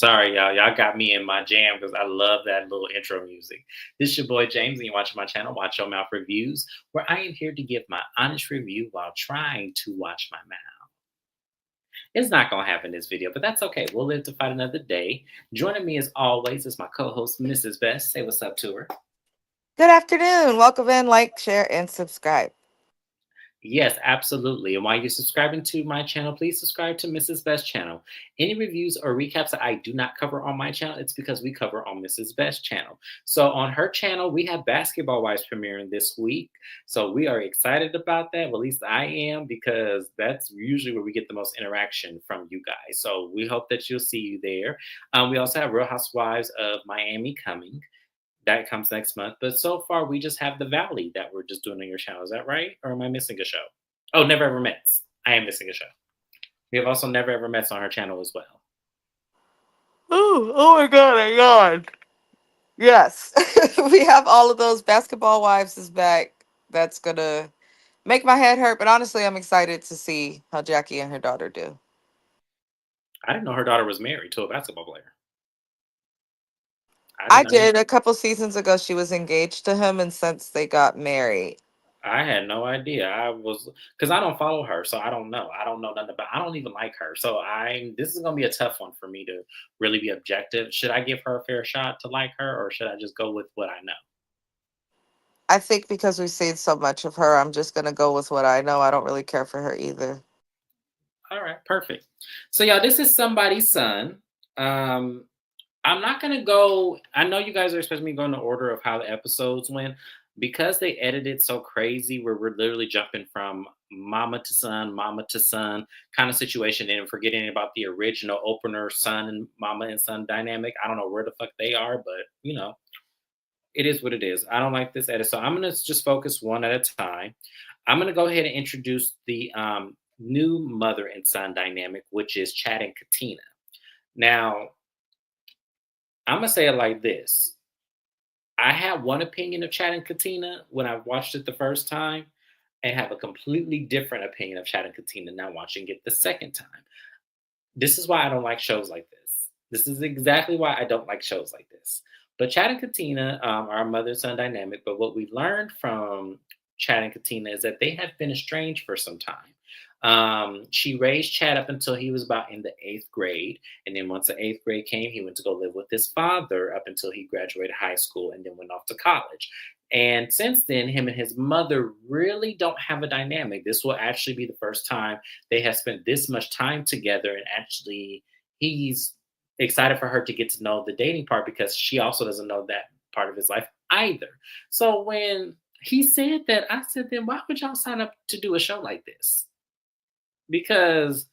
Sorry, y'all. Y'all got me in my jam because I love that little intro music. This is your boy James, and you're watching my channel, Watch Your Mouth Reviews, where I am here to give my honest review while trying to watch my mouth. It's not going to happen in this video, but that's okay. We'll live to fight another day. Joining me as always is my co host, Mrs. Best. Say what's up to her. Good afternoon. Welcome in, like, share, and subscribe. Yes, absolutely. And while you're subscribing to my channel, please subscribe to Mrs. Best channel. Any reviews or recaps that I do not cover on my channel, it's because we cover on Mrs. Best channel. So on her channel, we have Basketball Wives premiering this week. So we are excited about that. Well, at least I am, because that's usually where we get the most interaction from you guys. So we hope that you'll see you there. We also have Real Housewives of Miami coming. That comes next month. But so far, we just have the Valley that we're just doing on your channel. Is that right? Or am I missing a show? Oh, Never Ever Mets. I am missing a show. We have also Never Ever Mets on her channel as well. Oh my God, I yawned. Yes, we have all of those. Basketball Wives is back. That's gonna make my head hurt, but honestly, I'm excited to see how Jackie and her daughter do. I didn't know her daughter was married to a basketball player. I did I not know. did a couple seasons ago. She was engaged to him, and since they got married, I had no idea. I was because I don't follow her, so I don't know. I don't know nothing about. I don't even like her, so I. This is gonna be a tough one for me to really be objective. Should I give her a fair shot to like her, or should I just go with what I know? I think because we've seen so much of her, I'm just gonna go with what I know. I don't really care for her either. All right, perfect. So y'all, this is somebody's son. Um, I'm not gonna go. I know you guys are expecting me to go in the order of how the episodes went because they edited so crazy. Where we're literally jumping from mama to son kind of situation, and forgetting about the original opener, son and mama and son dynamic. I don't know where the fuck they are, but it is what it is. I don't like this edit, so I'm gonna just focus one at a time. I'm gonna go ahead and introduce the new mother and son dynamic, which is Chad and Katina. Now, I'm gonna say it like this. I had one opinion of Chad and Katina when I watched it the first time, and have a completely different opinion of Chad and Katina now watching it the second time. This is why I don't like shows like this. This is exactly why I don't like shows like this. But Chad and Katina are a mother son dynamic. But what we learned from Chad and Katina is that they have been estranged for some time. She raised Chad up until he was about in the eighth grade. And then once the eighth grade came, he went to go live with his father up until he graduated high school and then went off to college. And since then, him and his mother really don't have a dynamic. This will actually be the first time they have spent this much time together, and actually he's excited for her to get to know the dating part because she also doesn't know that part of his life either. So when he said that, I said, then why would y'all sign up to do a show like this? Because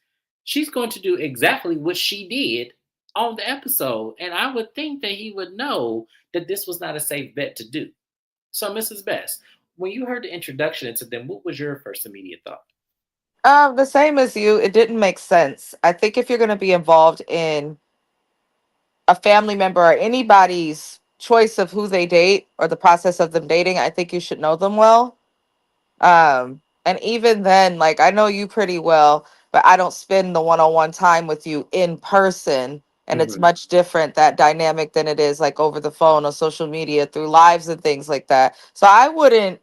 she's going to do exactly what she did on the episode, and I would think that he would know that this was not a safe bet to do. So, Mrs. Best, when you heard the introduction into them, what was your first immediate thought? The same as you. It didn't make sense. I think if you're gonna be involved in a family member or anybody's choice of who they date or the process of them dating, I think you should know them well. And even then, like, I know you pretty well, but I don't spend the one-on-one time with you in person. And it's Hmm. much different, that dynamic, than it is like over the phone or social media through lives and things like that. So I wouldn't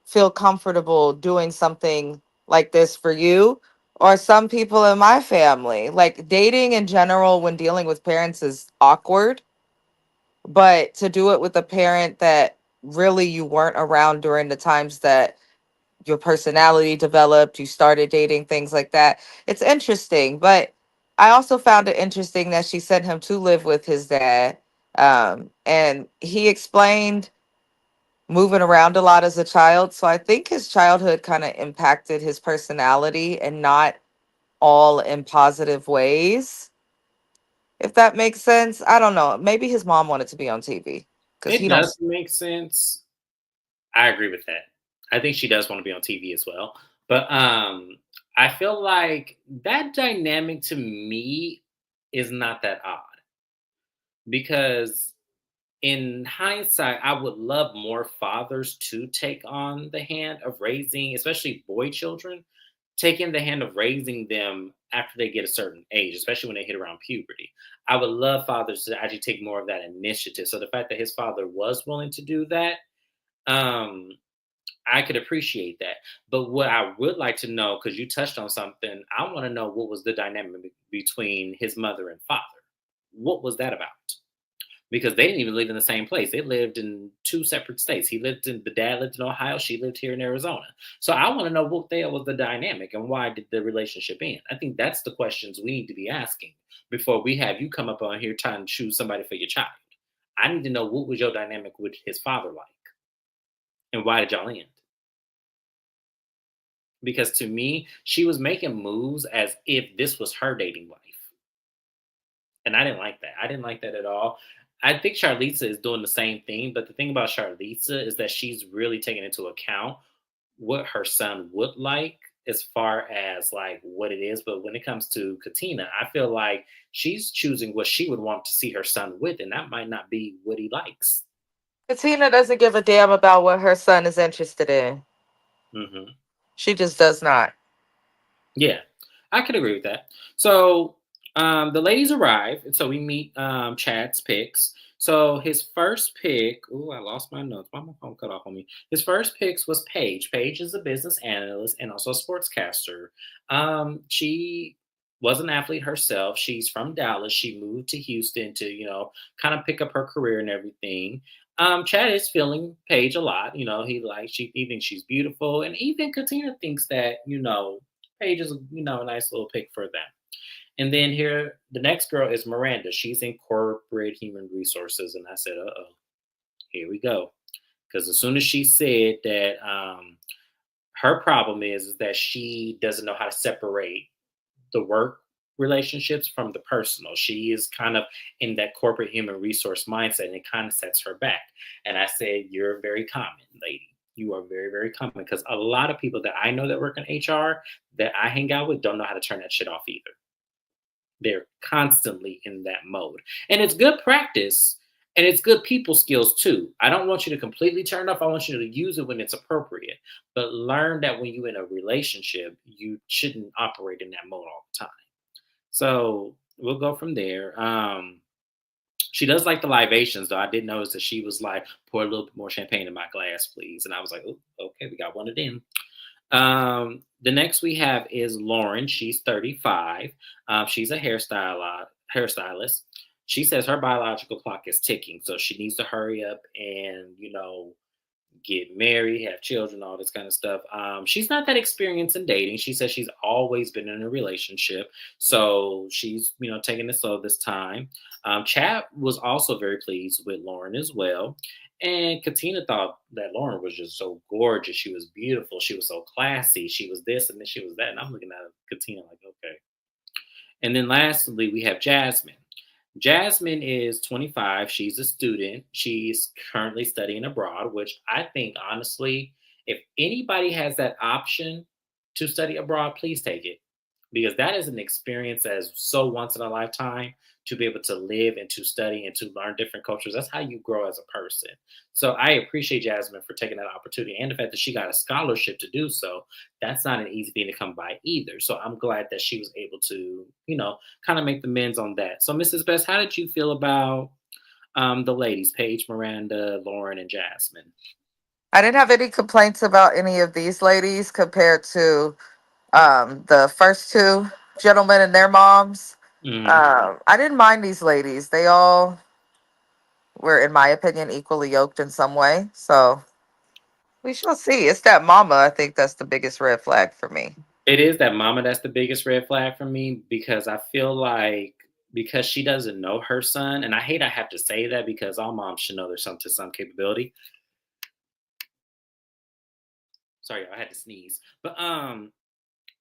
feel comfortable doing something like this for you or some people in my family. Like, dating in general when dealing with parents is awkward, but to do it with a parent that really you weren't around during the times that your personality developed, you started dating, things like that, it's interesting. But I also found it interesting that she sent him to live with his dad. And he explained moving around a lot as a child. So I think his childhood kind of impacted his personality, and not all in positive ways, if that makes sense. I don't know. Maybe his mom wanted to be on TV because It he don't. does make sense. I agree with that. I think she does want to be on TV as well. But I feel like that dynamic to me is not that odd because in hindsight, I would love more fathers to take on the hand of raising, especially boy children. taking the hand of raising them after they get a certain age, especially when they hit around puberty. I would love fathers to actually take more of that initiative. So the fact that his father was willing to do that, um, I could appreciate that. But what I would like to know, because you touched on something, I want to know what was the dynamic between his mother and father. What was that about? Because they didn't even live in the same place. They lived in two separate states. The dad lived in Ohio, she lived here in Arizona. So I want to know what the hell was the dynamic and why did the relationship end? I think that's the questions we need to be asking before we have you come up on here trying to choose somebody for your child. I need to know what was your dynamic with his father like and why did y'all end? Because to me, she was making moves as if this was her dating life. And I didn't like that. I didn't like that at all. I think Charliza is doing the same thing, but the thing about Charliza is that she's really taking into account what her son would like as far as like what it is. But when it comes to Katina, I feel like she's choosing what she would want to see her son with, and that might not be what he likes. Katina doesn't give a damn about what her son is interested in. Hmm. She just does not. Yeah, I could agree with that. So the ladies arrive, and so we meet Chad's picks. So his first pick, oh, I lost my notes. Why my phone cut off on me? His first picks was Paige. Paige is a business analyst and also a sportscaster. She was an athlete herself. She's from Dallas. She moved to Houston to, kind of pick up her career and everything. Chad is feeling Paige a lot. He thinks she's beautiful, and even Katina thinks that Paige is a nice little pick for them. And then here, the next girl is Miranda. She's in corporate human resources, and I said, "Uh oh, here we go." Because as soon as she said that her problem is that she doesn't know how to separate the work relationships from the personal. She is kind of in that corporate human resource mindset, and it kind of sets her back. And I said, "You're very common, lady. You are very, very common." Because a lot of people that I know that work in HR that I hang out with don't know how to turn that shit off either. They're constantly in that mode. And it's good practice and it's good people skills too. I don't want you to completely turn it off. I want you to use it when it's appropriate. But learn that when you're in a relationship, you shouldn't operate in that mode all the time. So we'll go from there. She does like the libations, though. I did notice that she was like, pour a little bit more champagne in my glass, please. And I was like, oh, okay, we got one of them. The next we have is Lauren. She's 35. She's a hairstylist. She says her biological clock is ticking, so she needs to hurry up and get married, have children, all this kind of stuff. She's not that experienced in dating. She says she's always been in a relationship, so she's taking it slow this time. Chad was also very pleased with Lauren as well. And Katina thought that Lauren was just so gorgeous. She was beautiful. She was so classy. She was this and then she was that. And I'm looking at Katina like, okay. And then lastly, we have Jasmine. Jasmine is 25. She's a student. She's currently studying abroad, which I think, honestly, if anybody has that option to study abroad, please take it because that is an experience that is so once in a lifetime to be able to live and to study and to learn different cultures. That's how you grow as a person. So I appreciate Jasmine for taking that opportunity and the fact that she got a scholarship to do so. That's not an easy thing to come by either. So I'm glad that she was able to, kind of make the amends on that. So, Mrs. Best, how did you feel about the ladies, Paige, Miranda, Lauren, and Jasmine? I didn't have any complaints about any of these ladies compared to the first two gentlemen and their moms. Hmm. I didn't mind these ladies. They all were, in my opinion, equally yoked in some way. So we shall see. It's that mama, I think that's the biggest red flag for me. It is that mama that's the biggest red flag for me because I feel like because she doesn't know her son, and I hate I have to say that because all moms should know their son to some capability. Sorry, I had to sneeze. But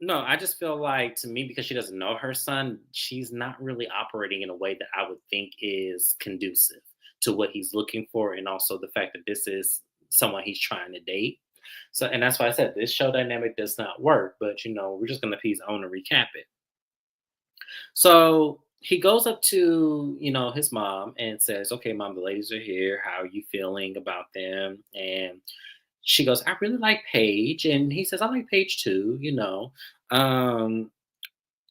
no, I just feel like to me because she doesn't know her son, she's not really operating in a way that I would think is conducive to what he's looking for, and also the fact that this is someone he's trying to date. So, and that's why I said this show dynamic does not work. But we're just gonna please own and recap it. So he goes up to his mom and says, "Okay, mom, the ladies are here. How are you feeling about them?" And she goes, "I really like Paige," and he says, "I like Paige too." Um,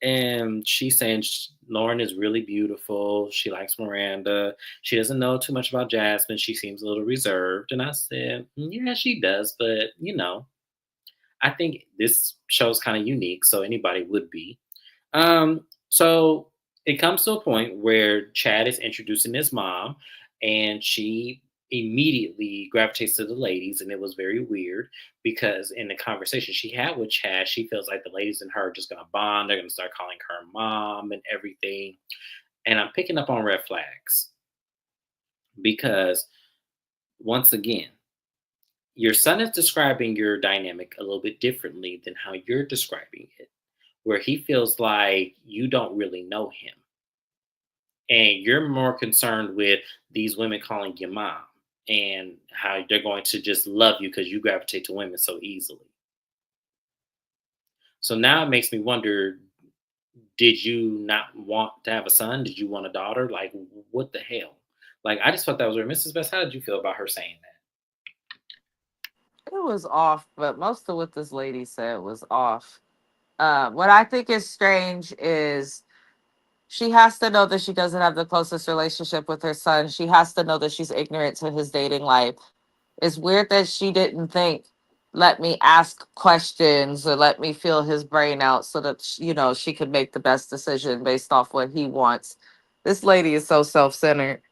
and she's saying Lauren is really beautiful. She likes Miranda. She doesn't know too much about Jasmine. She seems a little reserved. And I said, yeah, she does, but I think this show's kind of unique, so anybody would be. So it comes to a point where Chad is introducing his mom, and she immediately gravitates to the ladies, and it was very weird because in the conversation she had with Chad, she feels like the ladies and her are just gonna bond. They're gonna start calling her mom and everything. And I'm picking up on red flags because once again, your son is describing your dynamic a little bit differently than how you're describing it, where he feels like you don't really know him. And you're more concerned with these women calling you mom and how they're going to just love you because you gravitate to women so easily. So now it makes me wonder, did you not want to have a son? Did you want a daughter? Like, what the hell? Like, I just thought that was weird. Mrs. Best, how did you feel about her saying that? It was off, but most of what this lady said was off. What I think is strange is she has to know that she doesn't have the closest relationship with her son. She has to know that she's ignorant to his dating life. It's weird that she didn't think, let me ask questions or let me feel his brain out so that, she could make the best decision based off what he wants. This lady is so self centered.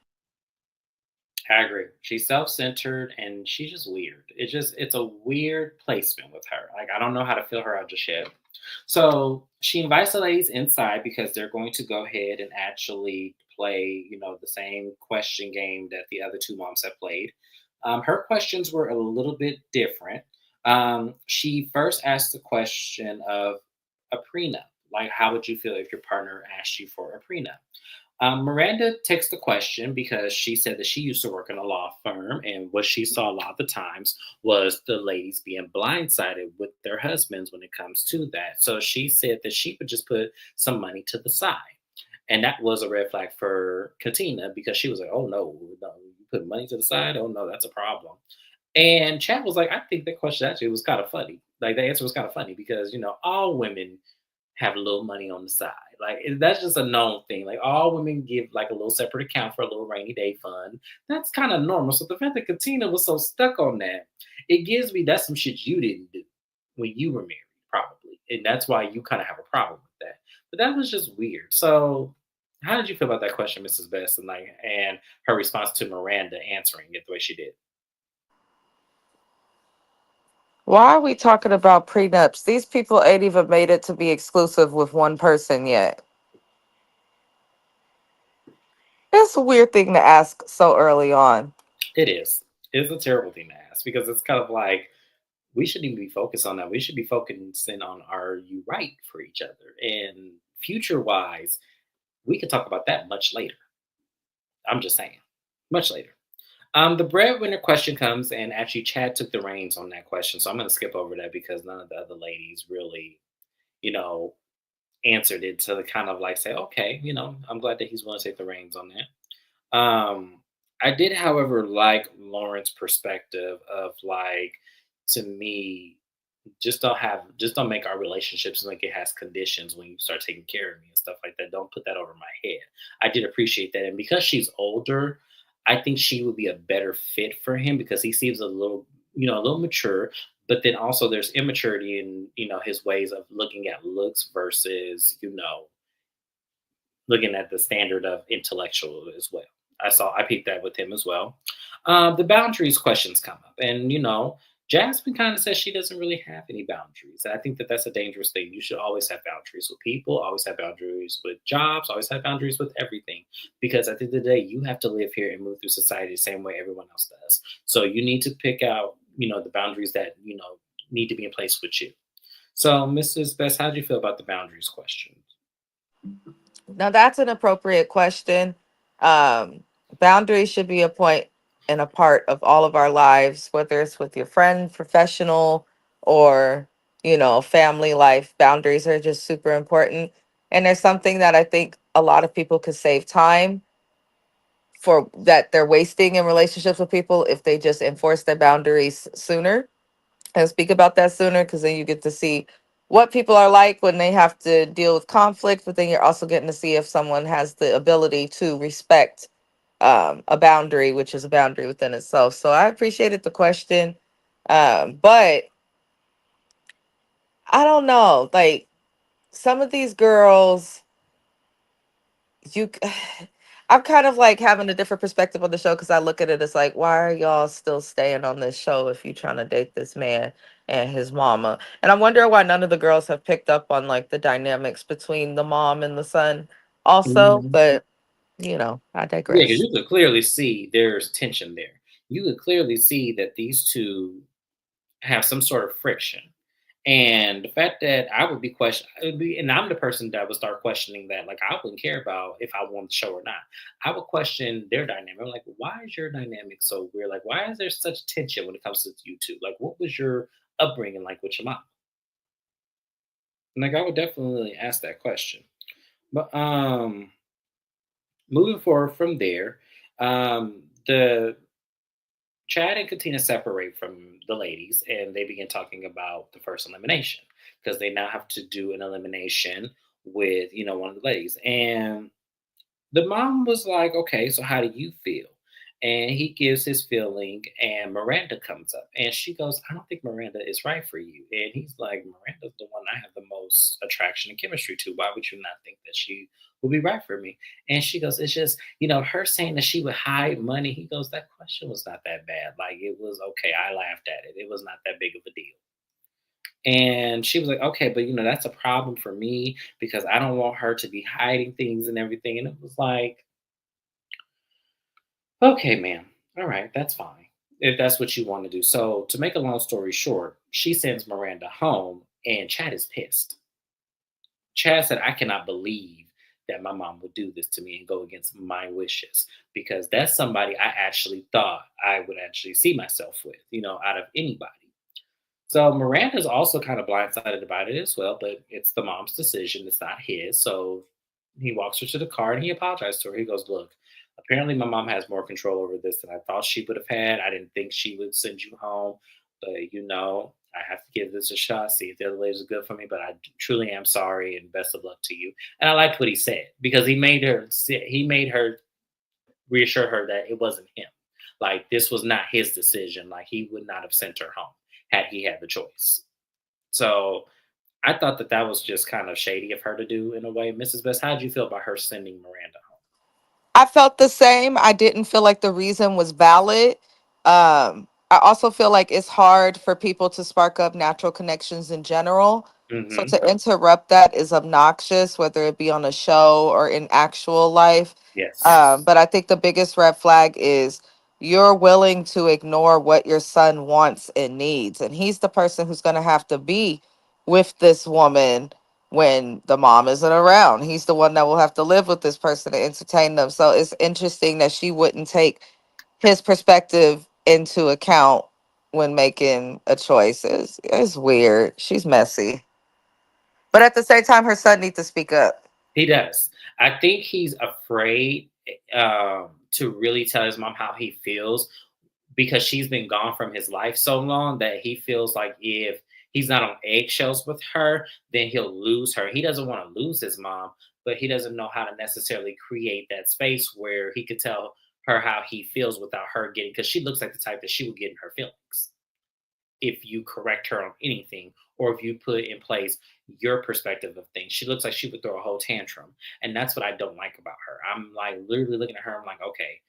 I agree. She's self-centered and she's just weird. It's a weird placement with her. Like I don't know how to feel her out just yet. So she invites the ladies inside because they're going to go ahead and actually play, the same question game that the other two moms have played. Her questions were a little bit different. She first asked the question of a prenup. Like, how would you feel if your partner asked you for a prenup? Miranda takes the question because she said that she used to work in a law firm, and what she saw a lot of the times was the ladies being blindsided with their husbands when it comes to that. So she said that she would just put some money to the side. And that was a red flag for Katina because she was like, oh no, you put money to the side? Oh no, that's a problem. And Chad was like, I think that question actually was kind of funny. Like the answer was kind of funny because, all women have a little money on the side. Like that's just a known thing. Like all women give like a little separate account for a little rainy day fund. That's kind of normal. So the fact that Katina was so stuck on that, it gives me that's some shit you didn't do when you were married, probably, and that's why you kind of have a problem with that. But that was just weird. So, how did you feel about that question, Mrs. Best, and her response to Miranda answering it the way she did? Why are we talking about prenups? These people ain't even made it to be exclusive with one person yet. It's a weird thing to ask so early on. It is. It's a terrible thing to ask because it's kind of like we shouldn't even be focused on that. We should be focusing on are you right for each other? And future wise, we could talk about that much later. I'm just saying, much later. The breadwinner question comes, and actually, Chad took the reins on that question. So I'm going to skip over that because none of the other ladies really, you know, answered it to kind of like say, okay, I'm glad that he's willing to take the reins on that. I did, however, like Lauren's perspective of like, to me, just don't make our relationships like it has conditions when you start taking care of me and stuff like that. Don't put that over my head. I did appreciate that. And because she's older, I think she would be a better fit for him because he seems a little mature, but then also there's immaturity in, his ways of looking at looks versus, looking at the standard of intellectual as well. I peeped that with him as well. The boundaries questions come up, and Jasmine kind of says she doesn't really have any boundaries. And I think that that's a dangerous thing. You should always have boundaries with people, always have boundaries with jobs, always have boundaries with everything. Because at the end of the day, you have to live here and move through society the same way everyone else does. So you need to pick out, the boundaries that need to be in place with you. So, Mrs. Best, how do you feel about the boundaries question? Now that's an appropriate question. Um, Boundaries should be a point and a part of all of our lives, whether it's with your friend, professional, or family life. Boundaries are just super important, and there's something that I think a lot of people could save time for that they're wasting in relationships with people if they just enforce their boundaries sooner and speak about that sooner, because then you get to see what people are like when they have to deal with conflict, but then you're also getting to see if someone has the ability to respect a boundary, which is a boundary within itself. So I appreciated the question. But I don't know, like some of these girls, you I'm kind of like having a different perspective on the show because I look at it as like, why are y'all still staying on this show if you trying to date this man and his mama? And I'm wondering why none of the girls have picked up on like the dynamics between the mom and the son also. Mhm. But I Yeah, because digress. you could clearly see there's tension there. You could clearly see that these two have some sort of friction. And the fact that I would be and I'm the person that would start questioning that. Like, I wouldn't care about if I won the show or not. I would question their dynamic. I'm like, why is your dynamic so weird? Like, why is there such tension when it comes to you two? Like, what was your upbringing like with your mom? Like, I would definitely ask that question. But moving forward from there, the Chad and Katina separate from the ladies and they begin talking about the first elimination because they now have to do an elimination with, one of the ladies. And the mom was like, okay, so how do you feel? And he gives his feeling, and Miranda comes up and she goes, I don't think Miranda is right for you. And he's like, Miranda's the one I have the most attraction and chemistry to. Why would you not think that she will be right for me? And she goes, it's just, her saying that she would hide money. He goes, that question was not that bad. Like, it was okay. I laughed at it. It was not that big of a deal. And she was like, okay, but that's a problem for me because I don't want her to be hiding things and everything. And it was like, okay, ma'am. All right, that's fine. If that's what you want to do. So, to make a long story short, she sends Miranda home and Chad is pissed. Chad said, I cannot believe that my mom would do this to me and go against my wishes because that's somebody I actually thought I would actually see myself with, out of anybody. So Miranda's also kind of blindsided about it as well, but it's the mom's decision. It's not his. So he walks her to the car and he apologized to her. He goes, look, apparently my mom has more control over this than I thought she would have had. I didn't think she would send you home, but I have to give this a shot, see if the other ladies are good for me, but I truly am sorry and best of luck to you. And I liked what he said because he made her reassure her that it wasn't him. Like, this was not his decision. Like, he would not have sent her home had he had the choice. So I thought that that was just kind of shady of her to do in a way. Mrs. Best, how did you feel about her sending Miranda home? I felt the same. I didn't feel like the reason was valid. I also feel like it's hard for people to spark up natural connections in general. So Hmm. to interrupt that is obnoxious, whether it be on a show or in actual life. Yes. But I think the biggest red flag is you're willing to ignore what your son wants and needs. And he's the person who's going to have to be with this woman when the mom isn't around. He's the one that will have to live with this person to entertain them. So it's interesting that she wouldn't take his perspective into account when making a choice. It's weird. She's messy. But at the same time, her son needs to speak up. He does. I think he's afraid to really tell his mom how he feels because she's been gone from his life so long that he feels like if he's not on eggshells with her, then he'll lose her. He doesn't want to lose his mom, but he doesn't know how to necessarily create that space where he could tell her how he feels without her getting, because she looks like the type that she would get in her feelings if you correct her on anything or if you put in place your perspective of things. She looks like she would throw a whole tantrum. And that's what I don't like about her. I'm like literally looking at her, I'm like, okay,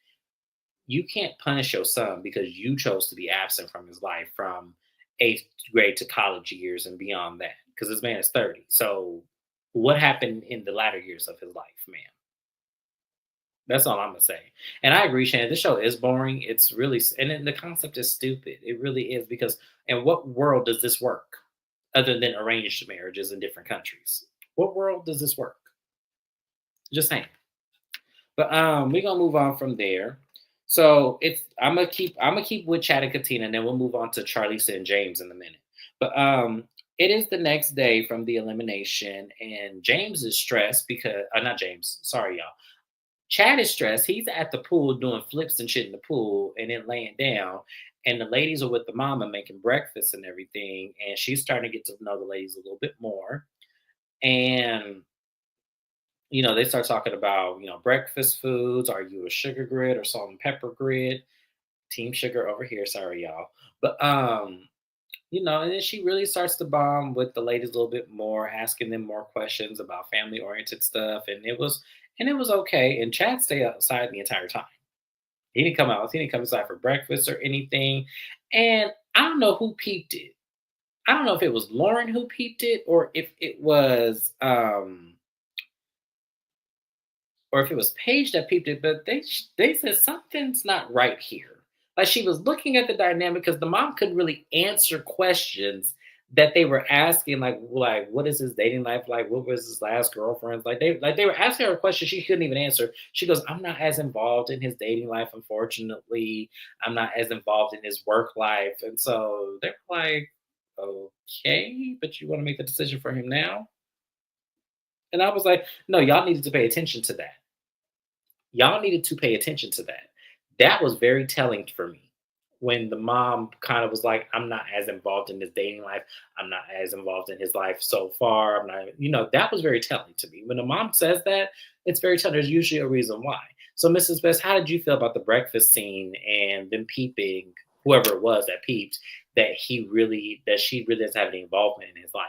you can't punish your son because you chose to be absent from his life from eighth grade to college years and beyond that. Because this man is 30. So what happened in the latter years of his life, man? That's all I'm gonna say. And I agree, Shannon. This show is boring. It's really, and then the concept is stupid. It really is because in what world does this work, other than arranged marriages in different countries? What world does this work? Just saying. But we're gonna move on from there. So it's I'm gonna keep with Chad and Katina, and then we'll move on to Charlisa and James in a minute. But it is the next day from the elimination, and James is stressed because not James. Sorry, y'all. Chad is stressed. He's at the pool doing flips and shit in the pool and then laying down. And the ladies are with the mama making breakfast and everything. And she's starting to get to know the ladies a little bit more. And, they start talking about, breakfast foods. Are you a sugar grid or salt and pepper grid? Team sugar over here. Sorry, y'all. But, and then she really starts to bond with the ladies a little bit more, asking them more questions about family oriented stuff. And it was okay. And Chad stayed outside the entire time. He didn't come out. He didn't come inside for breakfast or anything. And I don't know who peeped it. I don't know if it was Lauren who peeped it or if it was Paige that peeped it, but they said something's not right here. Like she was looking at the dynamic because the mom couldn't really answer questions that they were asking, like what is his dating life like? What was his last girlfriend? Like they were asking her a question she couldn't even answer. She goes, I'm not as involved in his dating life, unfortunately. I'm not as involved in his work life. And so they're like, okay, but you want to make the decision for him now? And I was like, no, y'all needed to pay attention to that. Y'all needed to pay attention to that. That was very telling for me when the mom kind of was like, I'm not as involved in his dating life. I'm not as involved in his life so far. I'm not, that was very telling to me. When the mom says that, it's very telling. There's usually a reason why. So, Mrs. Best, how did you feel about the breakfast scene and them peeping, whoever it was that peeped, that she really doesn't have any involvement in his life?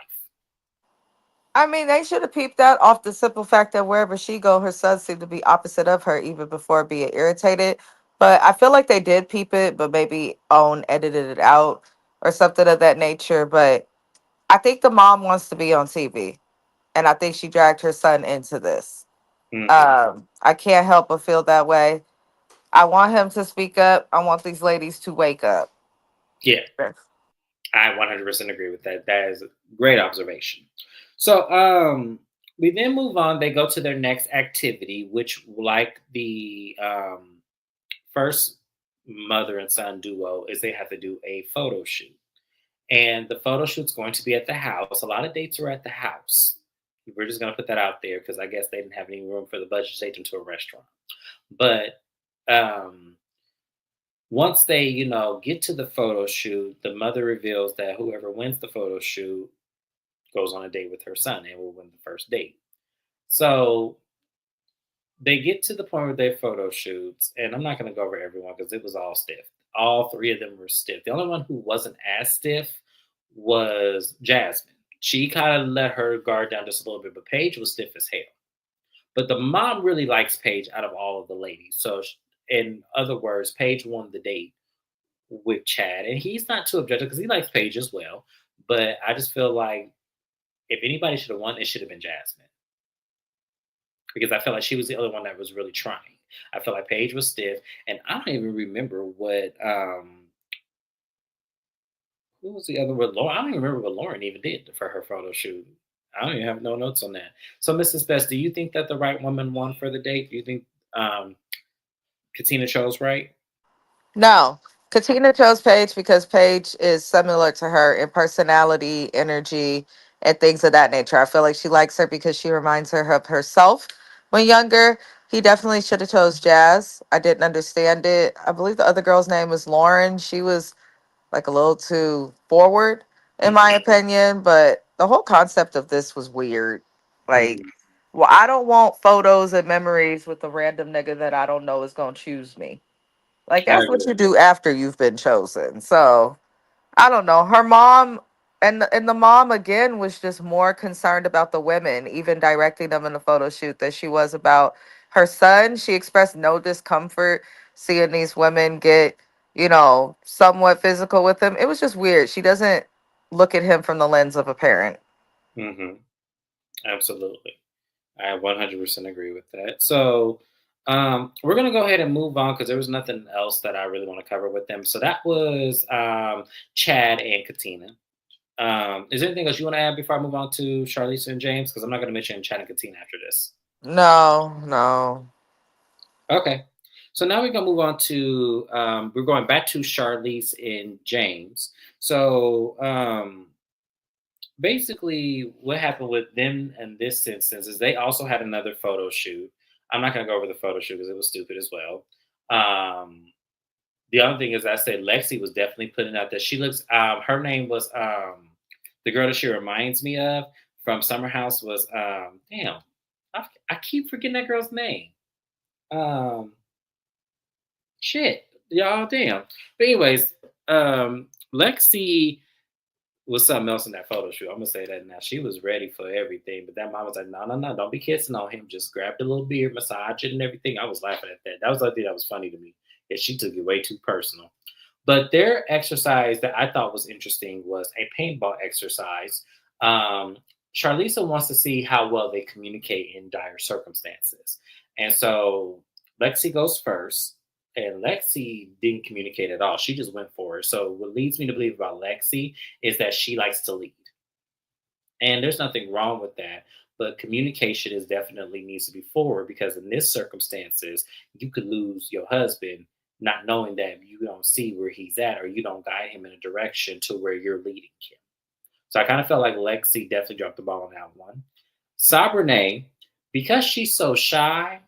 I mean, they should have peeped that off the simple fact that wherever she go, her son seemed to be opposite of her even before being irritated. But I feel like they did peep it, but maybe own edited it out or something of that nature. But I think the mom wants to be on TV, and I think she dragged her son into this. Hmm. I can't help but feel that way. I want him to speak up. I want these ladies to wake up. Yeah. I 100% agree with that. That is a great observation. So, we then move on. They go to their next activity, which, like the first mother and son duo, is they have to do a photo shoot. And the photo shoot's going to be at the house. A lot of dates are at the house. We're just going to put that out there because I guess they didn't have any room for the budget to take them to a restaurant. But um, once they, get to the photo shoot, the mother reveals that whoever wins the photo shoot goes on a date with her son and will win the first date. So they get to the point where they photo shoots, and I'm not going to go over everyone because it was all stiff. All three of them were stiff. The only one who wasn't as stiff was Jasmine. She kind of let her guard down just a little bit, but Paige was stiff as hell. But the mom really likes Paige out of all of the ladies. So, in other words, Paige won the date with Chad, and he's not too objective because he likes Paige as well. But I just feel like if anybody should have won, it should have been Jasmine because I felt like she was the other one that was really trying. I felt like Paige was stiff, and I don't even remember what who was the other one. Lauren. I don't even remember what Lauren even did for her photo shoot. I don't even have no notes on that. So, Mrs. Best, do you think that the right woman won for the date? Do you think um, Katina chose right? No, Katina chose Paige because Paige is similar to her in personality, energy, and things of that nature. I feel like she likes her because she reminds her of herself when younger. He definitely should have chose Jazz. I didn't understand it. I believe the other girl's name was Lauren. She was like a little too forward, in my Mhm, opinion. But the whole concept of this was weird. Like, mhm. well, I don't want photos and memories with a random nigga that I don't know is gonna choose me. Like I that's what agree. you do after you've been chosen. So I don't know. Her mom and the mom again was just more concerned about the women, even directing them in the photo shoot, that she was about her son. She expressed no discomfort seeing these women get, somewhat physical with him. It was just weird. She doesn't look at him from the lens of a parent. Hmm. Absolutely. I 100% agree with that. So, we're going to go ahead and move on because there was nothing else that I really want to cover with them. So, that was Chad and Katina. Is there anything else you want to add before I move on to Charlize and James? Because I'm not going to mention Chad and Katina after this. No, no. Okay. So now we're gonna move on to we're going back to Charlize and James. So basically, what happened with them in this instance is they also had another photo shoot. I'm not gonna go over the photo shoot because it was stupid as well. Um, the other thing is, I said Lexi was definitely putting out that she looks. Her name was the girl that she reminds me of from Summer House was damn. I keep forgetting that girl's name. Um, shit, y'all, damn. But anyways, Lexi was something else in that photo shoot. I'm gonna say that now. She was ready for everything, but that mom was like, "No, no, no, don't be kissing on him. Just grab the little beard, massage it, and everything." I was laughing at that. That was the other thing that was funny to me. Yeah, she took it way too personal. But their exercise that I thought was interesting was a paintball exercise. Um, Charlisa wants to see how well they communicate in dire circumstances, and so Lexi goes first. And Lexi didn't communicate at all. She just went for it. So what leads me to believe about Lexi is that she likes to lead. And there's nothing wrong with that. But communication is definitely needs to be forward because in this circumstances, you could lose your husband not knowing that you don't see where he's at or you don't guide him in a direction to where you're leading him. So I kind of felt like Lexi definitely dropped the ball on that one. Sabrina, because she's so shy,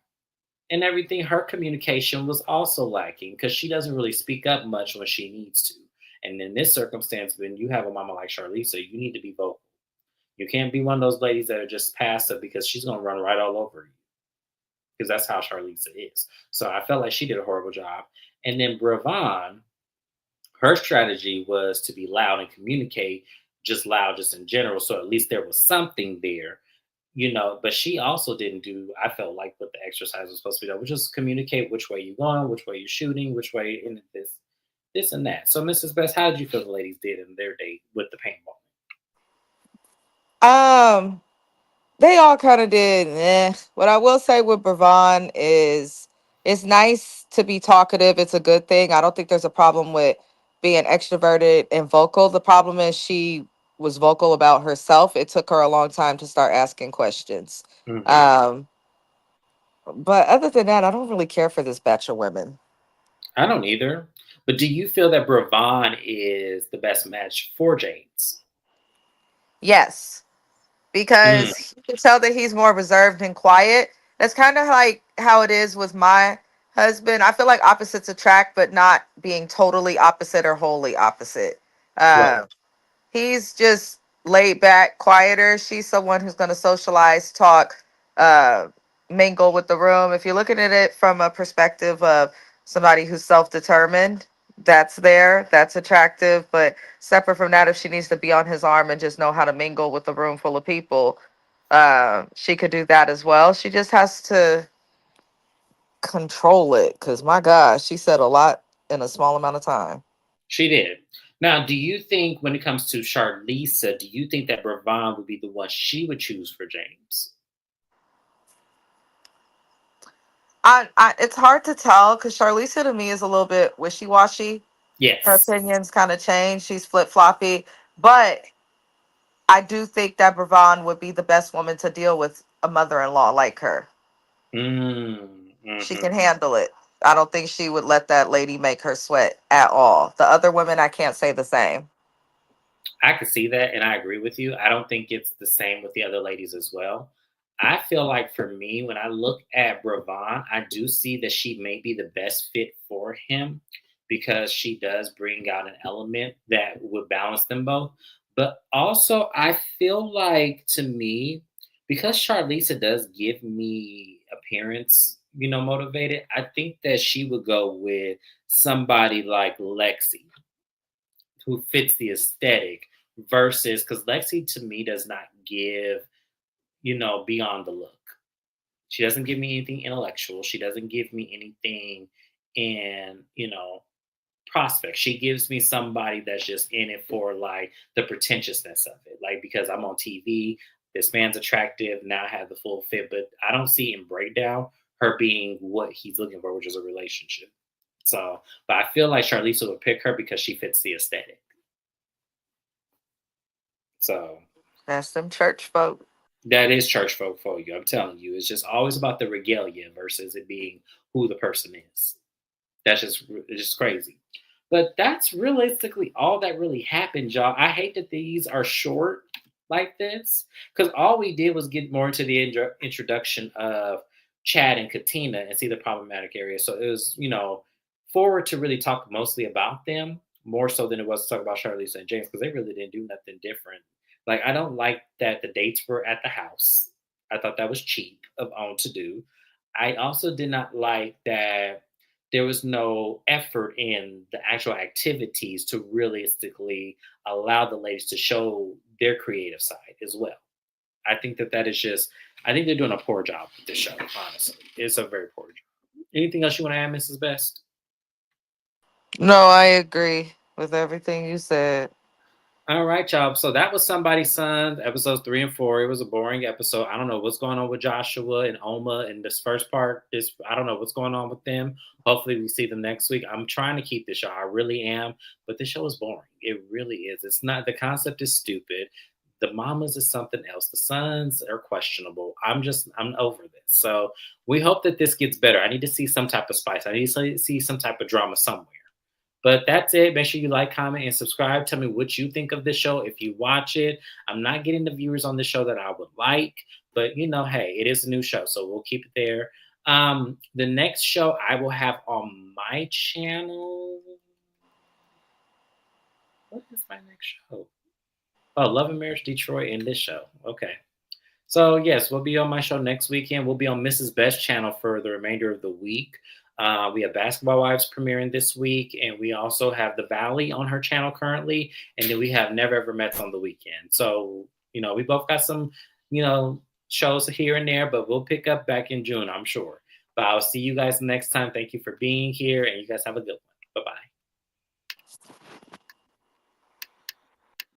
and everything, her communication was also lacking because she doesn't really speak up much when she needs to. And in this circumstance, when you have a mama like Charliza, you need to be vocal. You can't be one of those ladies that are just passive because she's going to run right all over you because that's how Charliza is. So I felt like she did a horrible job. And then Bravon, her strategy was to be loud and communicate just loud, just in general. So at least there was something there, but she also didn't do, I felt like what the exercise was supposed to be done, which is communicate which way you're going, which way you're shooting, which way in this and that. So Mrs. Best, how did you feel the ladies did in their date with the paintball? Um, they all kind of did. What I will say with Bravon is it's nice to be talkative. It's a good thing. I don't think there's a problem with being extroverted and vocal. The problem is she was vocal about herself. It took her a long time to start asking questions. Hmm. Um, but other than that, I don't really care for this batch of women. I don't either. But do you feel that Bravon is the best match for James? Yes, Mm, because you can tell that he's more reserved and quiet. That's kind of like how it is with my husband. I feel like opposites attract, but not being totally opposite or wholly opposite. right. Uh, He's just laid back, quieter. She's someone who's going to socialize, talk, uh, mingle with the room. If you're looking at it from a perspective of somebody who's self determined, that's there, that's attractive. But separate from that, if she needs to be on his arm and just know how to mingle with a room full of people, she could do that as well. She just has to control it because my gosh, she said a lot in a small amount of time. She did. Now, do you think when it comes to Charlisa, do you think that Bravon would be the one she would choose for James? It's hard to tell because Charlize to me is a little bit wishy washy. Her Yes. opinions kind of change. She's flip floppy, but I do think that Bravon would be the best woman to deal with a mother in law like her. Mm, She hmm. can handle it. I don't think she would let that lady make her sweat at all. The other women, I can't say the same. I could see that, and I agree with you. I don't think it's the same with the other ladies as well. I feel like for me, when I look at Bravon, I do see that she may be the best fit for him because she does bring out an element that would balance them both. But also, I feel like to me, because Charliza does give me appearance, motivated, I think that she would go with somebody like Lexi who fits the aesthetic versus because Lexi to me does not give, beyond the look. She doesn't give me anything intellectual. She doesn't give me anything in, prospect. She gives me somebody that's just in it for like the pretentiousness of it. Like because I'm on TV, this man's attractive, now I have the full fit, but I don't see in breakdown her being what he's looking for, which is a relationship. So, but I feel like Charlize would pick her because she fits the aesthetic. So That's them church folk. that is church folk for you. I'm telling you, it's just always about the regalia versus it being who the person is. It's just crazy. But that's realistically all that really happened, y'all. I hate that these are short like this because all we did was get more into the introduction of Chad and Katina and see the problematic areas. So it was, forward to really talk mostly about them more so than it was to talk about Charlize and James because they really didn't do nothing different. Like I don't like that the dates were at the house. I thought that was cheap of OWN to do. I also did not like that there was no effort in the actual activities to realistically allow the ladies to show their creative side as well. I think that that is just, I think they're doing a poor job with this show, honestly. It's a very poor job. Anything else you want to add, Mrs. Best? No, I agree with everything you said. All right, y'all. So that was Somebody's Son, episodes 3 and 4. It was a boring episode. I don't know what's going on with Joshua and Oma in this first part. I don't know what's going on with them. Hopefully, we see them next week. I'm trying to keep this show. I really am. But this show is boring. It really is. It's not, the concept is stupid. The mamas is something else. The sons are questionable. I'm over this. So we hope that this gets better. I need to see some type of spice. I need to see some type of drama somewhere. But that's it. Make sure you like, comment, and subscribe. Tell me what you think of this show if you watch it. I'm not getting the viewers on the show that I would like, but hey, it is a new show, so we'll keep it there. The next show I will have on my channel. What is my next show? Oh, Love and Marriage Detroit and this show. Okay. So yes, we'll be on my show next weekend. We'll be on Mrs. Best channel for the remainder of the week. We have Basketball Wives premiering this week, and we also have The Valley on her channel currently, and then we have Never Ever Met on the weekend. So we both got some shows here and there, but we'll pick up back in June, I'm sure. But I'll see you guys next time. Thank you for being here, and you guys have a good one. Bye bye.